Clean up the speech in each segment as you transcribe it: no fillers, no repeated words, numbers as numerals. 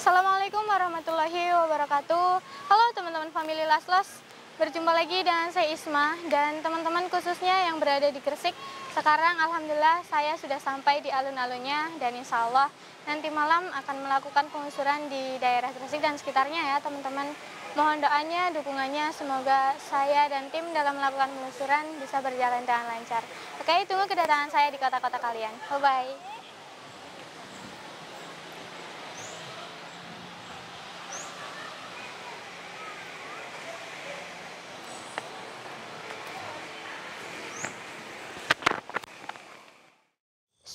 Assalamualaikum warahmatullahi wabarakatuh. Halo teman-teman family Laslos, berjumpa lagi dengan saya Isma dan teman-teman khususnya yang berada di Gresik. Sekarang alhamdulillah saya sudah sampai di alun-alunnya dan insya Allah nanti malam akan melakukan pengusuran di daerah Gresik dan sekitarnya ya teman-teman. Mohon doanya, dukungannya, semoga saya dan tim dalam melakukan pengusuran bisa berjalan dengan lancar. Oke, tunggu kedatangan saya di kota-kota kalian. Bye-bye.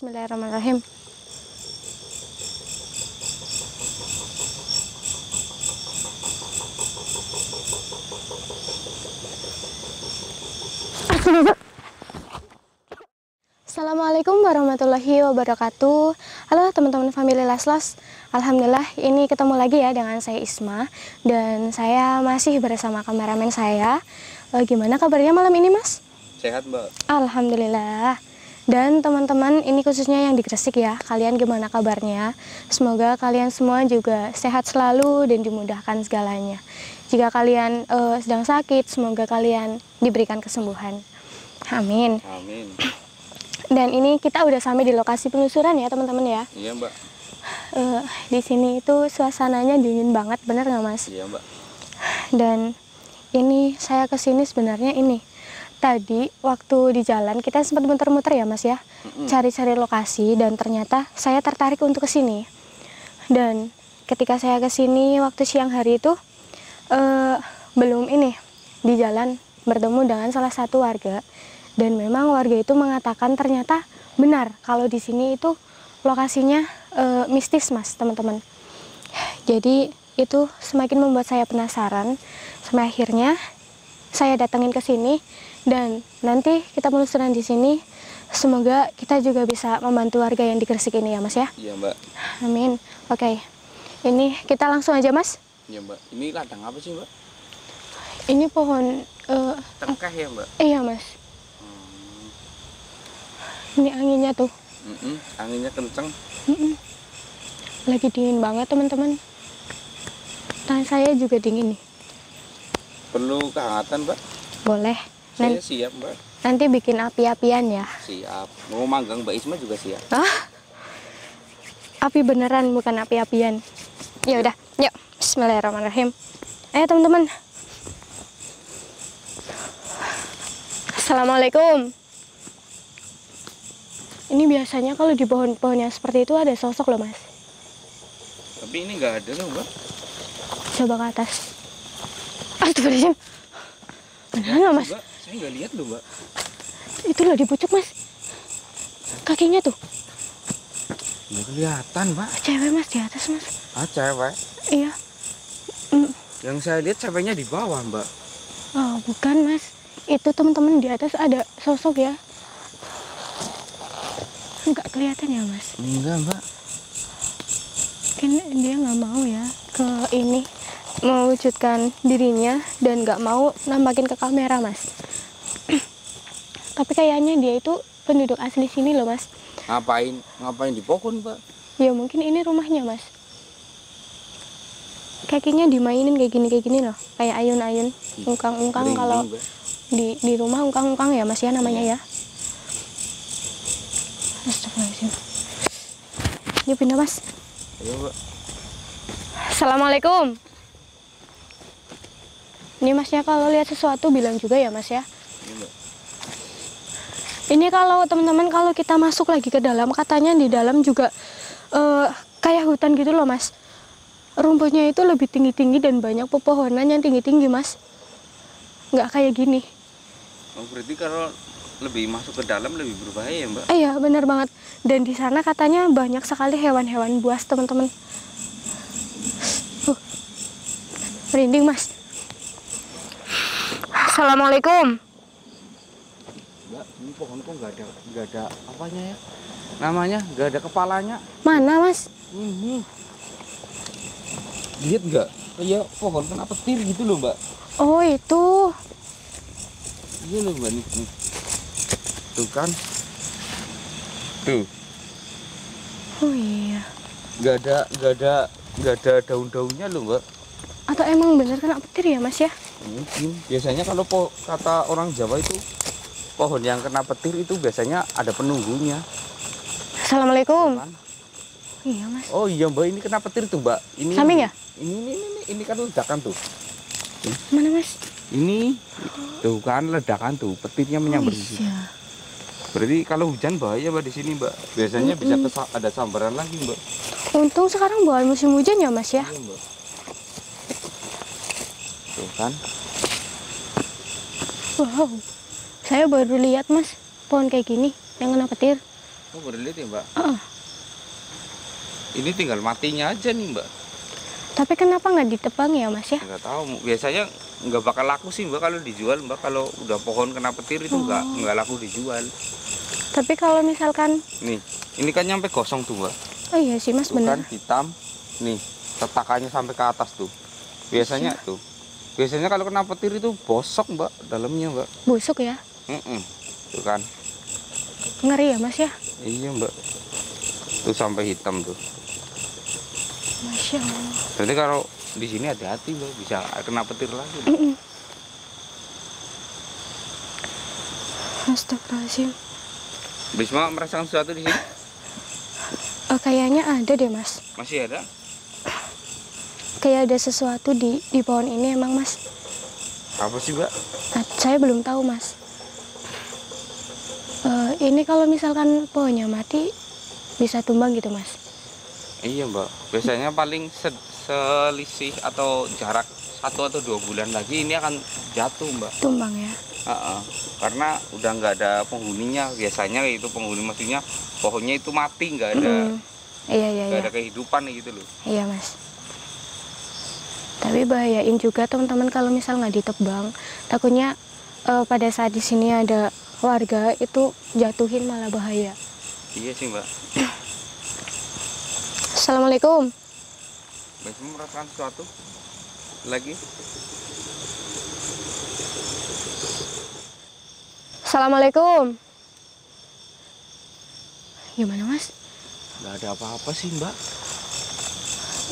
Bismillahirrahmanirrahim. Assalamualaikum warahmatullahi wabarakatuh. Halo teman-teman family Laslos. Alhamdulillah ini ketemu lagi ya dengan saya Isma dan saya masih bersama kameramen saya. Gimana kabarnya malam ini, Mas? Sehat, Mbak. Alhamdulillah. Dan teman-teman ini khususnya yang di Gresik ya, kalian gimana kabarnya? Semoga kalian semua juga sehat selalu dan dimudahkan segalanya. Jika kalian sedang sakit, semoga kalian diberikan kesembuhan. Amin. Amin. Dan ini kita udah sampai di lokasi penelusuran ya teman-teman ya. Iya, Mbak. Di sini itu suasananya dingin banget, bener nggak Mas? Iya, Mbak. Dan ini saya kesini sebenarnya ini. Tadi waktu di jalan kita sempat muter-muter ya Mas ya, cari-cari lokasi dan ternyata saya tertarik untuk kesini. Dan ketika saya kesini waktu siang hari itu belum ini di jalan bertemu dengan salah satu warga dan memang warga itu mengatakan ternyata benar kalau di sini itu lokasinya mistis Mas teman-teman. Jadi itu semakin membuat saya penasaran sampai akhirnya saya datangin ke sini. Dan nanti kita penelusuran di sini, semoga kita juga bisa membantu warga yang di Gresik ini ya Mas ya. Iya, Mbak. Amin. Oke, ini kita langsung aja Mas. Iya, Mbak. Ini ladang apa sih, Mbak? Ini pohon tengkeh ya, Mbak? Iya Mas. Ini anginnya tuh. Anginnya kenceng. Lagi dingin banget teman-teman. Tangan saya juga dingin nih. Perlu kehangatan, Mbak? Boleh. Saya siap, Mbak. Nanti bikin api-apian ya. Siap. Mau manggang Mbak Isma juga siap. Api beneran bukan api-apian. Ya udah, yuk. Bismillahirrahmanirrahim. Ayo teman-teman. Assalamualaikum. Ini biasanya kalau di pohon-pohon yang seperti itu ada sosok loh Mas. Tapi ini nggak ada loh, Mbak. Coba ke atas. Astagfirullahaladzim. Beneran loh Mas. Mbak, saya nggak lihat loh, Mbak. Itu loh di pucuk Mas. Kakinya tuh. Nggak kelihatan, Mbak. Cewek Mas di atas Mas. Cewek? Iya. Yang saya lihat ceweknya di bawah, Mbak. Oh bukan Mas. Itu teman-teman di atas ada sosok ya. Nggak kelihatan ya Mas. Enggak, Mbak. Mungkin dia nggak mau ya ke ini, mewujudkan dirinya dan nggak mau nampakin ke kamera Mas. Tapi kayaknya dia itu penduduk asli sini loh Mas. Ngapain di pohon, Mbak? Ya mungkin ini rumahnya Mas. Kakinya dimainin kayak gini loh, kayak ayun-ayun, ungkang-ungkang. Kalau di rumah ungkang-ungkang ya Mas ya namanya ya. Astagfirullahaladzim. Yuk pindah Mas. Ayo, Mbak. Assalamualaikum. Ini Masnya kalau lihat sesuatu bilang juga ya Mas ya. Iya, Mbak. Ini kalau teman-teman kalau kita masuk lagi ke dalam, katanya di dalam juga kayak hutan gitu loh Mas. Rumputnya itu lebih tinggi-tinggi dan banyak pepohonan yang tinggi-tinggi Mas. Nggak kayak gini. Oh, berarti kalau lebih masuk ke dalam lebih berbahaya ya, Mbak? Iya benar banget. Dan di sana katanya banyak sekali hewan-hewan buas teman-teman. Merinding Mas. Assalamualaikum. Mbak, ini pohon kok nggak ada apanya ya? Namanya nggak ada kepalanya. Mana Mas? Ini. Lihat nggak? Kayak pohon kena petir gitu loh, Mbak. Oh itu. Iya loh, Mbak, nih. Tuh kan. Tuh. Oh iya. Nggak ada nggak ada daun-daunnya loh Mbak. Atau emang bener kena petir ya Mas ya? Mungkin. Biasanya kalau kata orang Jawa itu pohon yang kena petir itu biasanya ada penunggunya. Assalamualaikum. Kan? Iya Mas. Oh iya Mbak, ini kena petir tuh Mbak. Ini Samping ya? Ini kan ledakan tuh. Mana Mas? Ini tuh kan ledakan tuh, petirnya menyambar di sini. Iya. Berarti kalau hujan bahaya Mbak di sini Mbak. Biasanya bisa ada sambaran lagi Mbak. Untung sekarang bukan musim hujan ya Mas ya? Iya Mbak. Tuh kan. Wow. Saya baru lihat Mas pohon kayak gini yang kena petir. Oh baru lihat ya Mbak. Heeh. Ini tinggal matinya aja nih Mbak. Tapi kenapa nggak ditebang ya Mas ya? Nggak tahu. Biasanya nggak bakal laku sih Mbak kalau dijual Mbak. Kalau udah pohon kena petir itu nggak laku dijual. Tapi kalau misalkan Nih, ini kan nyampe gosong tuh Mbak. oh iya sih Mas, Tuh benar. kan hitam. Nih, tatakannya sampai ke atas tuh. Biasanya tuh. Biasanya kalau kena petir itu bosok Mbak dalamnya Mbak. Busuk ya? Tuh kan. Ngeri ya Mas ya? Iya Mbak. Tuh sampai hitam tuh. Masya Allah. Berarti kalau di sini hati-hati Mbak, bisa kena petir lagi. Astagfirullahaladzim. Bisma merasakan sesuatu di sini? Kayaknya ada deh Mas. Masih ada? Kayak ada sesuatu di pohon ini emang Mas. Apa sih Mbak? Nah, saya belum tahu Mas. Ini kalau misalkan pohonnya mati bisa tumbang gitu Mas. Iya Mbak. Biasanya paling selisih atau jarak 1 atau 2 bulan lagi ini akan jatuh Mbak. Tumbang ya? Karena udah nggak ada penghuninya. Biasanya itu penghuni, maksudnya pohonnya itu mati, nggak ada, Iya. ada kehidupan gitu loh. Iya Mas. Tapi bahayain juga teman-teman kalau misal nggak ditebang. Takutnya pada saat di sini ada warga itu jatuhin malah bahaya. Iya sih Mbak. Assalamualaikum. Bisma merasakan sesuatu lagi? Assalamualaikum. Gimana Mas? Nggak ada apa-apa sih Mbak.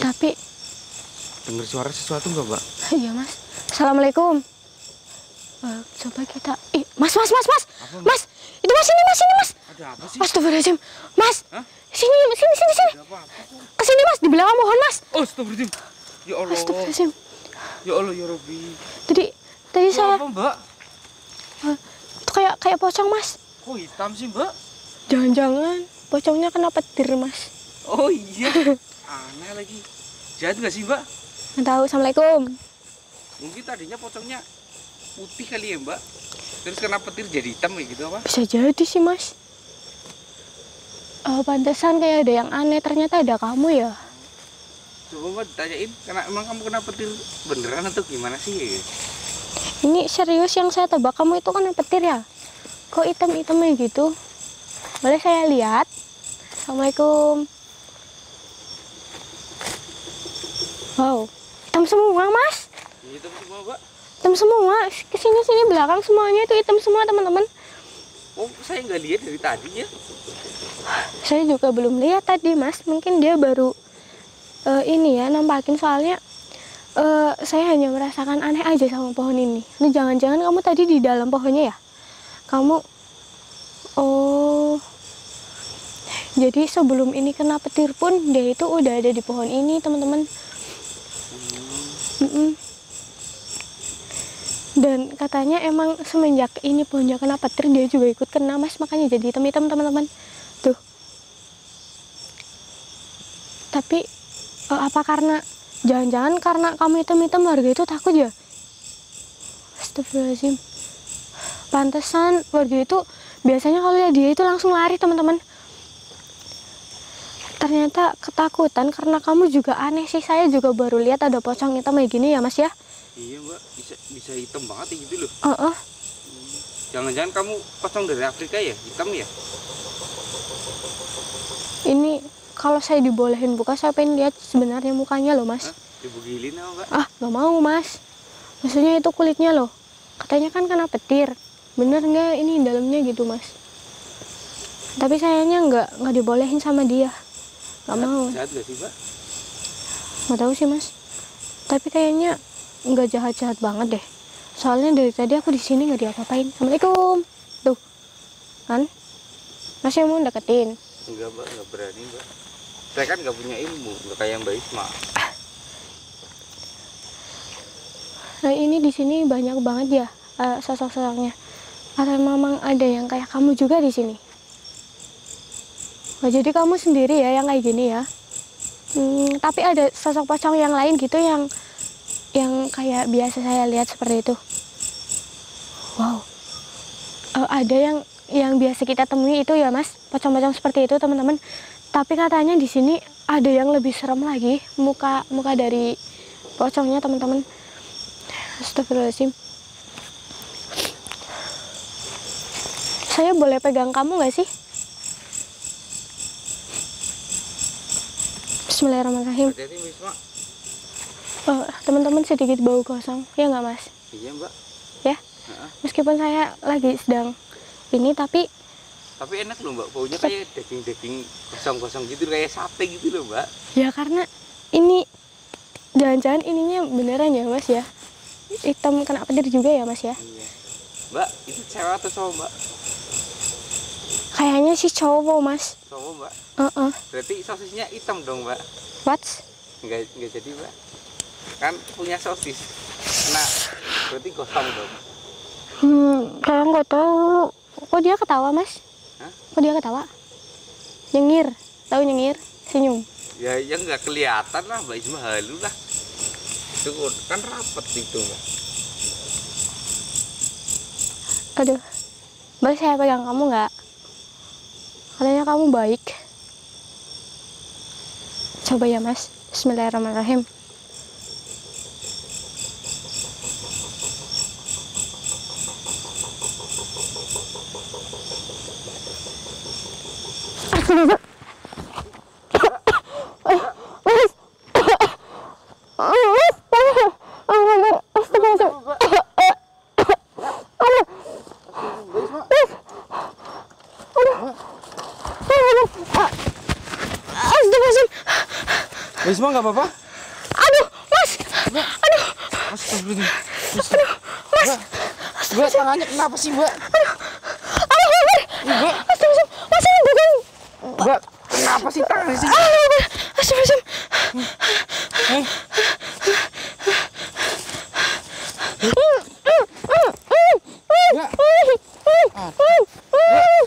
Tapi Dengar suara sesuatu nggak Mbak? iya Mas. Assalamualaikum. Coba kita. Mas. Apa, Mbak? Mas, itu Mas, ini Mas. Ada apa sih? Astagfirullahaladzim. Mas. Hah? Sini. Ada apa-apa kok? Kesini Mas, di belakang pohon Mas. Oh, astagfirullahaladzim. Ya Allah. Astagfirullahaladzim. Ya Allah ya Robbi. Tadi saya Apa Mbak? itu kayak pocong Mas. Kok hitam sih Mbak? Jangan-jangan pocongnya kena petir Mas. Oh iya. Aneh lagi. Jahat nggak sih Mbak? Nggak tahu. Assalamualaikum. Mungkin tadinya pocongnya putih kali ya Mbak. Terus kena petir jadi hitam kayak gitu apa? Bisa jadi sih Mas. Pantesan kayak ada yang aneh, ternyata ada kamu ya. Coba Mbak ditanyain, emang kamu kena petir beneran atau gimana sih? Ini serius yang saya tebak, kamu itu kena petir ya? Kok hitam-hitamnya gitu? Boleh saya lihat? Assalamualaikum. Wow, hitam semua Mas. Hitam semua Mbak? Hitam semua, kesini belakang semuanya itu hitam semua teman-teman. Oh saya nggak lihat dari tadi ya. Saya juga belum lihat tadi Mas, mungkin dia baru ini ya nampakin, soalnya saya hanya merasakan aneh aja sama pohon ini. Lu jangan-jangan kamu tadi di dalam pohonnya ya? Kamu, oh, jadi sebelum ini kena petir pun dia itu udah ada di pohon ini teman-teman. Dan katanya emang semenjak ini pohonnya kena petir dia juga ikut kena Mas, makanya jadi hitam-hitam teman-teman. Tuh. Tapi apa karena jangan-jangan karena kamu hitam-hitam warga itu takut ya? Astagfirullahaladzim. Pantesan warga itu biasanya kalau lihat dia itu langsung lari teman-teman. Ternyata ketakutan karena kamu juga aneh sih. Saya juga baru lihat ada pocong hitam kayak gini ya Mas ya. Iya Mbak, bisa hitam banget ya gitu loh. Jangan-jangan kamu pocong dari Afrika ya, hitam ya? Ini kalau saya dibolehin buka, saya pengen lihat sebenarnya mukanya loh Mas. Dibugilin apa Mbak? Nggak mau Mas. Maksudnya itu kulitnya loh. Katanya kan kena petir. Bener nggak ini dalamnya gitu Mas? Tapi sayangnya nggak dibolehin sama dia. Nggak mau. Jahat gak sih Mbak? Nggak tahu sih mas. Tapi kayaknya nggak jahat-jahat banget deh. Soalnya dari tadi aku di sini nggak diapa-apain. Assalamualaikum. Tuh, kan? Masih mau deketin? Enggak mbak, nggak berani mbak. Saya kan nggak punya ilmu, nggak kayak Mbak Isma. Nah ini di sini banyak banget ya sosok-sosoknya. Atau memang ada yang kayak kamu juga di sini? Nah, jadi kamu sendiri ya yang kayak gini ya? Tapi ada sosok pocong yang lain gitu yang kayak biasa saya lihat seperti itu. Wow. Ada yang biasa kita temui itu ya mas, pocong-pocong seperti itu teman-teman. Tapi katanya di sini ada yang lebih serem lagi, muka dari pocongnya teman-teman. Astagfirullahaladzim. Saya boleh pegang kamu nggak sih? Bismillahirrahmanirrahim. Hati-hati Mbak Isma. Teman-teman sedikit bau kosong, ya nggak mas? Iya mbak. Ya, meskipun saya lagi sedang ini, tapi enak loh mbak, baunya kayak daging kosong-kosong gitu, kayak sate gitu loh mbak. ya karena ini jangan-jangan ininya beneran ya mas ya, hitam kena petir juga ya mas ya. Iya. Mbak, itu cewek atau cowok mbak? Kayaknya sih cowok mas. Cowok mbak. Berarti Berarti sosisnya hitam dong mbak? what? Enggak jadi mbak. Kan punya sosis. Nah, berarti gosong dong. Saya nggak tahu. Kok dia ketawa mas? Hah? Kok dia ketawa? Nyengir, tahu nyengir? Senyum. Ya nggak kelihatan lah Mbak Isma, halu lah. Itu kan rapet itu mbak. Aduh, boleh saya pegang kamu nggak? Katanya kamu baik. Coba ya mas. Bismillahirrahmanirrahim. Mbak Isma nggak apa-apa? Aduh, mas. Aduh, Astagfirullah. mas. Mbak, tangannya kenapa sih mbak? Mbak, Astagfirullahaladzim. Mas ini bukan. mbak, kenapa sih tangannya sih? Astagfirullahaladzim. Mbak,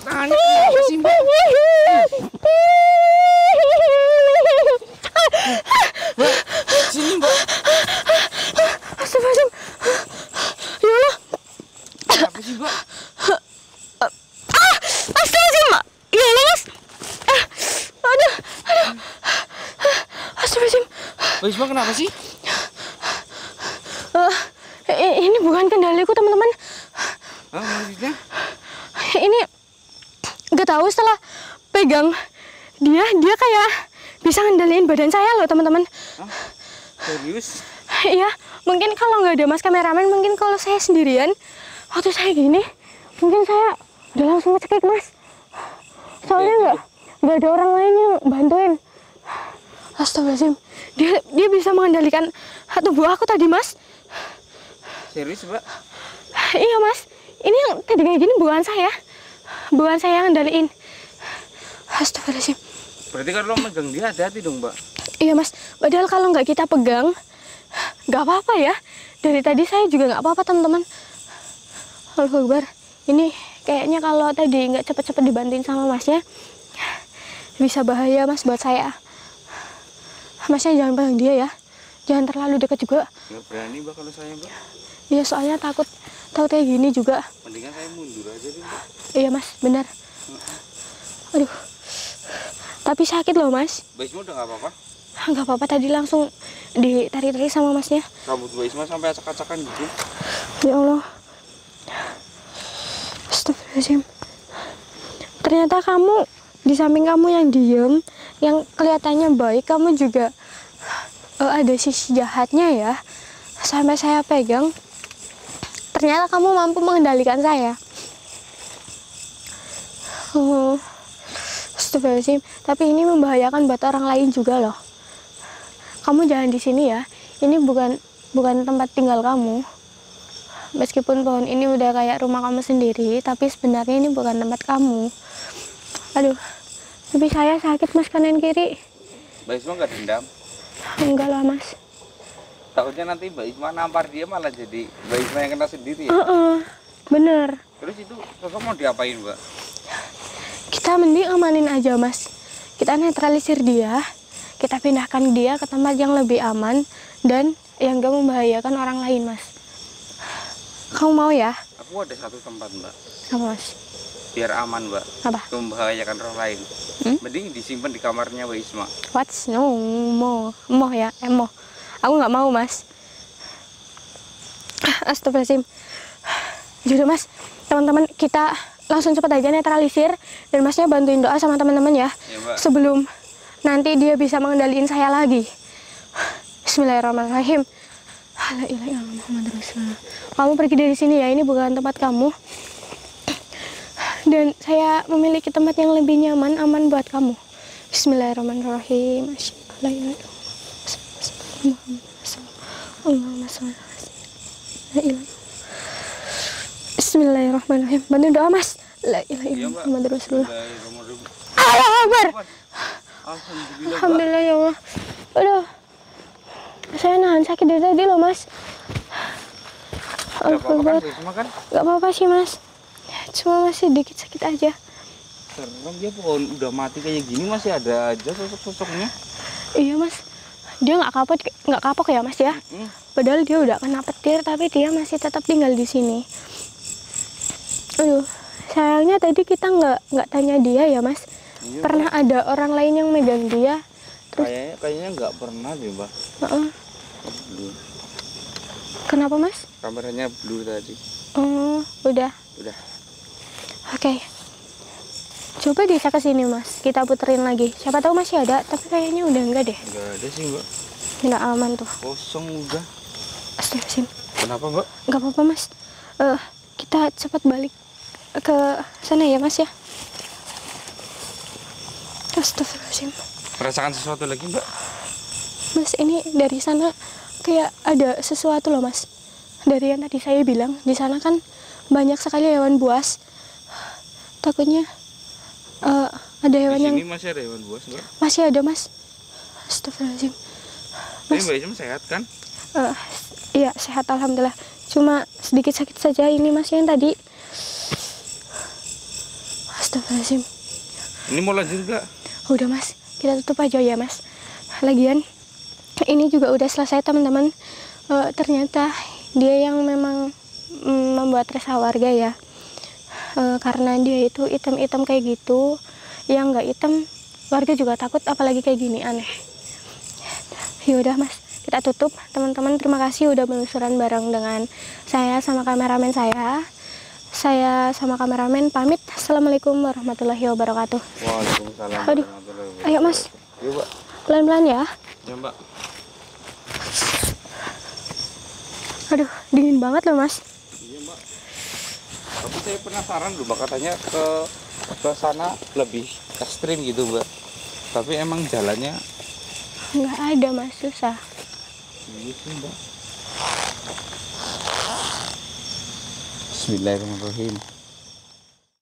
tangannya kenapa sih mbak? Mbak, sini mbak. Astagfirullahaladzim. Ya Allah. Kenapa sih mbak? Astagfirullahaladzim. Ya Allah mas. Aduh. Astagfirullahaladzim. Mbak Isma kenapa sih? Ini bukan kendaliku teman-teman. Hah, maksudnya? Ini nggak tahu, setelah pegang dia kayak bisa ngendaliin badan saya loh teman-teman. Hah? Serius? Iya, mungkin kalau nggak ada mas kameramen, mungkin kalau saya sendirian waktu saya gini, mungkin saya udah langsung ngecekik mas. Soalnya nggak ada orang lain yang bantuin. Astagfirullahaladzim, dia bisa mengendalikan tubuh aku tadi mas. Serius mbak? Iya mas, ini yang tadi kayak gini bukan saya yang ngendaliin. Astagfirullahaladzim. Berarti kalau megang dia hati-hati dong mbak. Iya mas, padahal kalau nggak kita pegang nggak apa-apa ya. Dari tadi saya juga nggak apa-apa teman-teman. Allahu Akbar. Ini kayaknya kalau tadi nggak cepet-cepet dibantuin sama masnya, bisa bahaya mas buat saya. Masnya jangan pegang dia ya, jangan terlalu dekat juga. Nggak berani mbak kalau saya mbak. Iya soalnya takut kayak gini juga. Mendingan saya mundur aja deh mbak. Iya mas, benar. Aduh, tapi sakit loh mas. Mbak Isma udah nggak apa-apa? Nggak apa-apa, tadi langsung ditarik-tarik sama masnya. Rambut Mbak Isma sampai acak-acakan gitu. Ya Allah. Astagfirullahaladzim. Ternyata kamu, di samping kamu yang diem, yang kelihatannya baik, kamu juga ada sisi jahatnya ya. Sampai saya pegang, ternyata kamu mampu mengendalikan saya. Astagfirullahaladzim. Tapi ini membahayakan buat orang lain juga loh. kamu jangan di sini ya. Ini bukan tempat tinggal kamu. Meskipun pohon ini udah kayak rumah kamu sendiri, tapi sebenarnya ini bukan tempat kamu. Aduh, pipi saya sakit mas, kanan kiri. Mbak Isma nggak dendam? Enggak lah mas. Takutnya nanti Mbak Isma nampar dia malah jadi Mbak Isma yang kena sendiri ya? Bener. Terus itu sosok mau diapain Mbak? Kita mending amanin aja mas. Kita netralisir dia, kita pindahkan dia ke tempat yang lebih aman dan yang gak membahayakan orang lain mas. Kamu mau ya? Aku ada satu tempat Mbak. Apa mas? Biar aman Mbak. Apa? Membahayakan roh lain. Mending disimpan di kamarnya Mbak Isma. What's no moh ya? Moh. Aku nggak mau mas. Astagfirullahaladzim. Jadi mas, teman-teman kita langsung cepat aja netralisir dan masnya bantuin doa sama teman-teman ya, Mbak. sebelum nanti dia bisa mengendalikan saya lagi. Bismillahirrahmanirrahim. La ilaha illallah Muhammadur Rasulullah. Kamu pergi dari sini ya, ini bukan tempat kamu. Dan saya memiliki tempat yang lebih nyaman, aman buat kamu. Bismillahirrahmanirrahim. La ilaha illallah. Allahumma sholli ala sayyidina. Bismillahirrahmanirrahim. Bantu doa mas. La ilaha illallah Muhammadur Rasulullah. Allahu Akbar. Alhamdulillah ya Allah. Aduh, saya nahan sakit dari tadi loh mas. Allahu Akbar. Gak apa-apa sih mas, cuma masih dikit sakit aja. Serem dia, pohon udah mati kayak gini masih ada aja sosok-sosoknya. Iya mas, dia nggak kapok ya mas ya. Padahal dia udah kena petir tapi dia masih tetap tinggal di sini. Aduh, sayangnya tadi kita nggak tanya dia ya mas. Iya, pernah Mbak. Ada orang lain yang megang dia. Terus kayaknya nggak pernah deh Mbak. Blue. Kenapa mas? Kameranya blue tadi. Oh, udah. Oke. Coba desa ke sini mas, kita puterin lagi. Siapa tahu masih ada, tapi kayaknya udah enggak deh. Enggak ada sih Mbak. Nggak aman tuh. Kosong udah. Astagfirullahaladzim. Kenapa Mbak? Nggak apa-apa mas. Kita cepat balik ke sana ya mas ya. Astagfirullahaladzim. Merasakan sesuatu lagi Mbak? Mas, ini dari sana kayak ada sesuatu loh mas. Dari yang tadi saya bilang, di sana kan banyak sekali hewan buas. Takutnya ada hewan yang... Di sini masih ada hewan buas Mbak? Masih ada mas. Astagfirullahaladzim. Tapi Mbak Isma sehat kan? Iya sehat alhamdulillah. Cuma sedikit sakit saja ini mas yang tadi. Astagfirullahaladzim. Ini mau lanjut nggak? Udah mas, kita tutup aja ya mas. Lagian ini juga udah selesai teman-teman. Ternyata dia yang memang membuat resah warga ya. Karena dia itu item-item kayak gitu. Yang nggak item warga juga takut, apalagi kayak gini, aneh. Yaudah mas, kita tutup. Teman-teman terima kasih udah penelusuran bareng dengan saya sama kameramen saya. Saya sama kameramen pamit. Assalamualaikum warahmatullahi wabarakatuh. Waalaikumsalam. Aduh, ayo mas. Yuk Mbak. Pelan-pelan ya. Ya Mbak. Aduh, dingin banget loh mas. Iya Mbak. Tapi saya penasaran loh Mbak, katanya ke sana lebih ekstrim gitu Mbak. Tapi emang jalannya Nggak ada mas, susah. iya sih Mbak. Bismillahirrahmanirrahim.